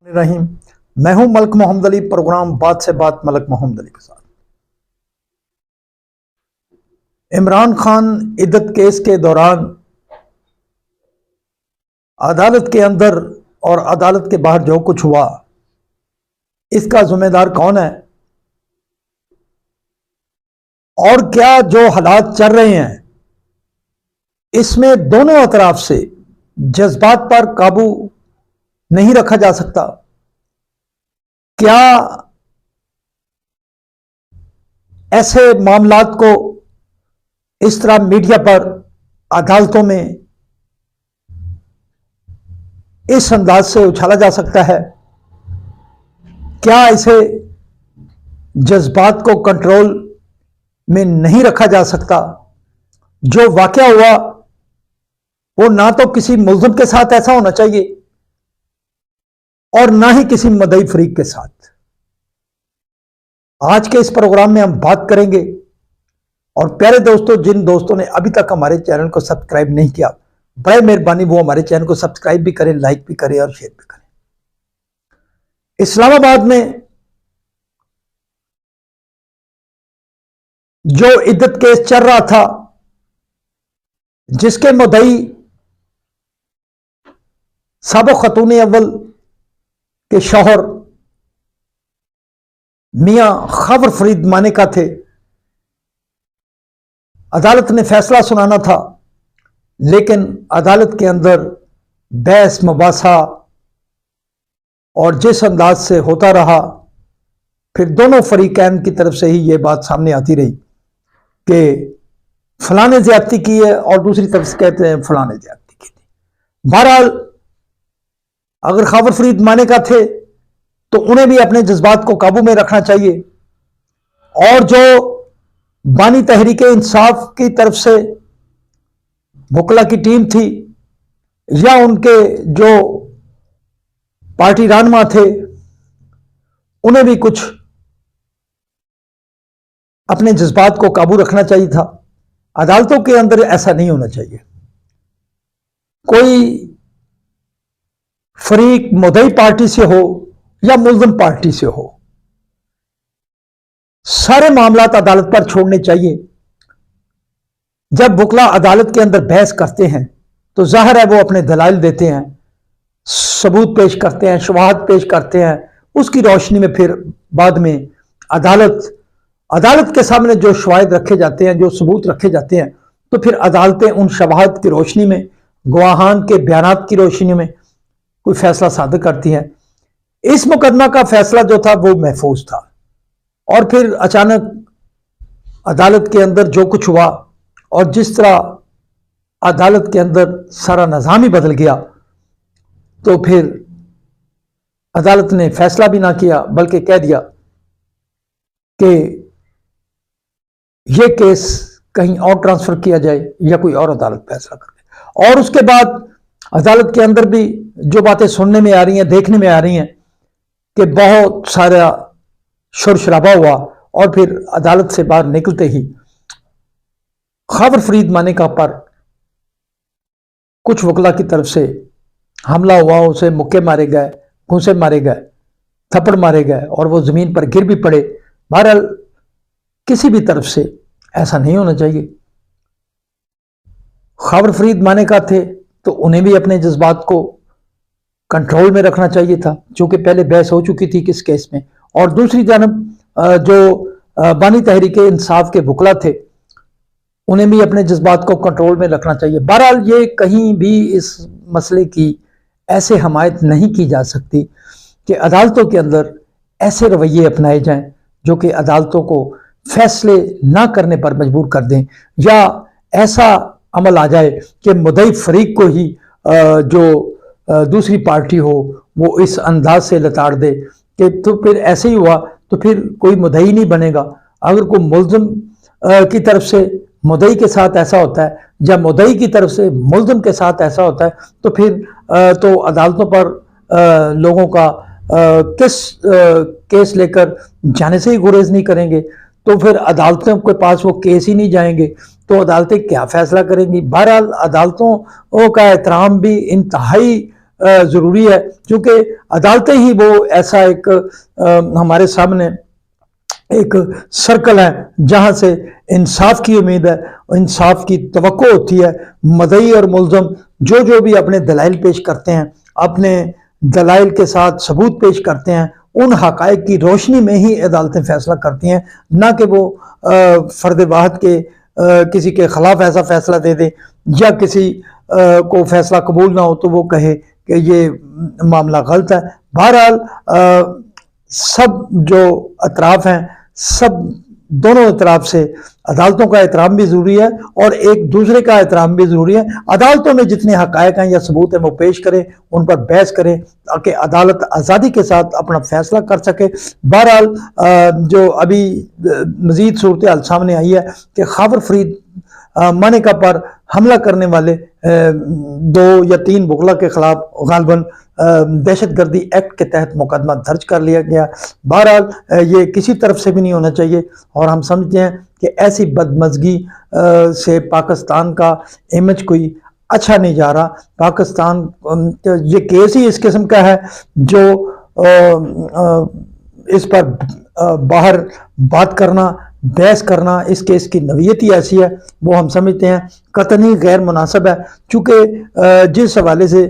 रहीम। मैं हूं मलक मोहम्मद अली। प्रोग्राम बात से बात मलक मोहम्मद अली के साथ। इमरान खान इद्दत केस के दौरान अदालत के अंदर और अदालत के बाहर जो कुछ हुआ, इसका जिम्मेदार कौन है और क्या जो हालात चल रहे हैं, इसमें दोनों अतराफ से जज्बात पर काबू नहीं रखा जा सकता। क्या ऐसे मामलात को इस तरह मीडिया पर, अदालतों में इस अंदाज से उछाला जा सकता है? क्या इसे जज्बात को कंट्रोल में नहीं रखा जा सकता? जो वाकया हुआ वो ना तो किसी मुल्ज़िम के साथ ऐसा होना चाहिए और ना ही किसी मदई फरीक के साथ। आज के इस प्रोग्राम में हम बात करेंगे। और प्यारे दोस्तों, जिन दोस्तों ने अभी तक हमारे चैनल को सब्सक्राइब नहीं किया, बड़े मेहरबानी वो हमारे चैनल को सब्सक्राइब भी करें, लाइक भी करें और शेयर भी करें। इस्लामाबाद में जो इद्दत केस चल रहा था, जिसके मुद्दई साबिक़ खातून अव्वल के शौहर मियां खबर फरीद मानेका थे, अदालत ने फैसला सुनाना था, लेकिन अदालत के अंदर बहस मुबासा और जिस अंदाज से होता रहा, फिर दोनों फरीकैन की तरफ से ही ये बात सामने आती रही कि फलां ने ज्यादती की है और दूसरी तरफ से कहते हैं फलां ने ज्यादती की थी। बहरहाल अगर खबर फरीद मानेका थे तो उन्हें भी अपने जज्बात को काबू में रखना चाहिए, और जो बानी तहरीक इंसाफ की तरफ से वकला की टीम थी या उनके जो पार्टी रहनुमा थे, उन्हें भी कुछ अपने जज्बात को काबू रखना चाहिए था। अदालतों के अंदर ऐसा नहीं होना चाहिए। कोई फरीक मुद्दई पार्टी से हो या मुल्ज़िम पार्टी से हो, सारे मामलात अदालत पर छोड़ने चाहिए। जब वकला अदालत के अंदर बहस करते हैं तो जाहिर है वो अपने दलाइल देते हैं, सबूत पेश करते हैं, शवाहद पेश करते हैं। उसकी रोशनी में फिर बाद में अदालत के सामने जो शवाहिद रखे जाते हैं, जो सबूत रखे जाते हैं, तो फिर अदालतें उन शवाहद की रोशनी में, गवाहान के बयानात की रोशनी में कोई फैसला सादर करती हैं। इस मुकदमा का फैसला जो था वो महफूज था, और फिर अचानक अदालत के अंदर जो कुछ हुआ और जिस तरह अदालत के अंदर सारा निज़ाम ही बदल गया, तो फिर अदालत ने फैसला भी ना किया, बल्कि कह दिया कि यह केस कहीं और ट्रांसफर किया जाए या कोई और अदालत फैसला कर दे। और उसके बाद अदालत के अंदर भी जो बातें सुनने में आ रही हैं, देखने में आ रही हैं कि बहुत सारा शोर शराबा हुआ, और फिर अदालत से बाहर निकलते ही खबर फरीद मानेका पर कुछ वकला की तरफ से हमला हुआ, उसे मुक्के मारे गए, घूंसे मारे गए, थप्पड़ मारे गए और वो जमीन पर गिर भी पड़े। बहरहाल किसी भी तरफ से ऐसा नहीं होना चाहिए। खबर फरीद मानेका थे तो उन्हें भी अपने जज्बात को कंट्रोल में रखना चाहिए था, क्योंकि पहले बहस हो चुकी थी किस केस में। और दूसरी जानब जो बानी तहरीक इंसाफ के वकला थे, उन्हें भी अपने जज्बात को कंट्रोल में रखना चाहिए। बहरहाल ये कहीं भी इस मसले की ऐसे हमायत नहीं की जा सकती कि अदालतों के अंदर ऐसे रवैये अपनाए जाएं जो कि अदालतों को फैसले ना करने पर मजबूर कर दें, या ऐसा अमल आ जाए कि मुद्दई फरीक को ही जो दूसरी पार्टी हो वो इस अंदाज से लताड़ दे कि तो फिर ऐसे ही हुआ तो फिर कोई मुद्दई नहीं बनेगा। अगर कोई मुल्ज़िम की तरफ से मुद्दई के साथ ऐसा होता है या मुद्दई की तरफ से मुल्ज़िम के साथ ऐसा होता है, तो फिर तो अदालतों पर लोगों का केस लेकर जाने से ही गुरेज नहीं करेंगे, तो फिर अदालतों के पास वो केस ही नहीं जाएंगे, तो अदालतें क्या फैसला करेंगी। बहरहाल अदालतों का एहतराम भी इंतहाई ज़रूरी है, क्योंकि अदालतें ही वो ऐसा एक हमारे सामने एक सर्कल है जहां से इंसाफ की उम्मीद है, इंसाफ की तवक्को होती है। मदई और मुल्ज़म जो भी अपने दलाइल पेश करते हैं, अपने दलाइल के साथ सबूत पेश करते हैं, उन हक़ाइक़ की रोशनी में ही अदालतें फैसला करती हैं, ना कि वो फ़र्द वाहिद के किसी के ख़िलाफ़ ऐसा फैसला दे दे या किसी को फैसला कबूल ना हो तो वो कहे कि ये मामला गलत है। बहरहाल सब जो अतराफ़ हैं, सब दोनों तरफ से अदालतों का एहतराम भी ज़रूरी है और एक दूसरे का एहतराम भी ज़रूरी है। अदालतों में जितने हक़ाइक़ हैं या सबूत हैं वो पेश करें, उन पर बहस करें ताकि अदालत आज़ादी के साथ अपना फैसला कर सके। बहरहाल जो अभी मज़ीद सूरत हाल सामने आई है कि खैबर फरीद मानेका पर हमला करने वाले 2 या 3 वकला के खिलाफ गालबन दहशतगर्दी एक्ट के तहत मुकदमा दर्ज कर लिया गया। बहरहाल ये किसी तरफ से भी नहीं होना चाहिए और हम समझते हैं कि ऐसी बदमज़गी से पाकिस्तान का इमेज कोई अच्छा नहीं जा रहा। पाकिस्तान ये केस ही इस किस्म का है जो इस पर बाहर बात करना, बहस करना, इस केस की नवीयत ही ऐसी है, वो हम समझते हैं कतई गैर मुनासिब है। चूँकि जिस हवाले से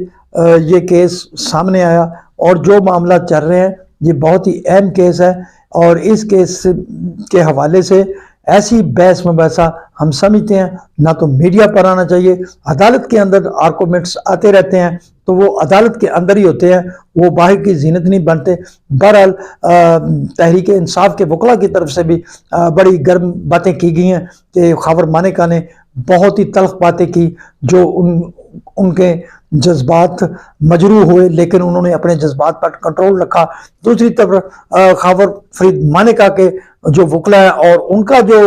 ये केस सामने आया और जो मामला चल रहे हैं, ये बहुत ही अहम केस है और इस केस के हवाले से ऐसी बहस मुबासा हम समझते हैं ना तो मीडिया पर आना चाहिए। अदालत के अंदर आर्गूमेंट्स आते रहते हैं तो वो अदालत के अंदर ही होते हैं, वो बाहर की जीनत नहीं बनते। बहरहाल तहरीक इंसाफ के वकला की तरफ से भी बड़ी गर्म बातें की गई हैं कि खैबर मानेका ने बहुत ही तल्ख बातें की, जो उनके जज्बात मजरूह हुए लेकिन उन्होंने अपने जज्बात पर कंट्रोल रखा। दूसरी तरफ खैबर फरीद मानेका के जो वकला है और उनका जो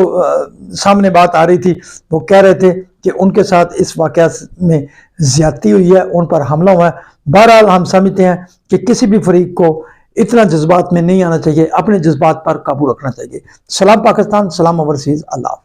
सामने बात आ रही थी, वो कह रहे थे कि उनके साथ इस वाक़या में ज़्यादती हुई है, उन पर हमला हुआ है। बहरहाल हम समझते हैं कि किसी भी फरीक को इतना जज्बात में नहीं आना चाहिए, अपने जज्बात पर काबू रखना चाहिए। सलाम पाकिस्तान, सलाम ओवरसीज़, अल्लाह।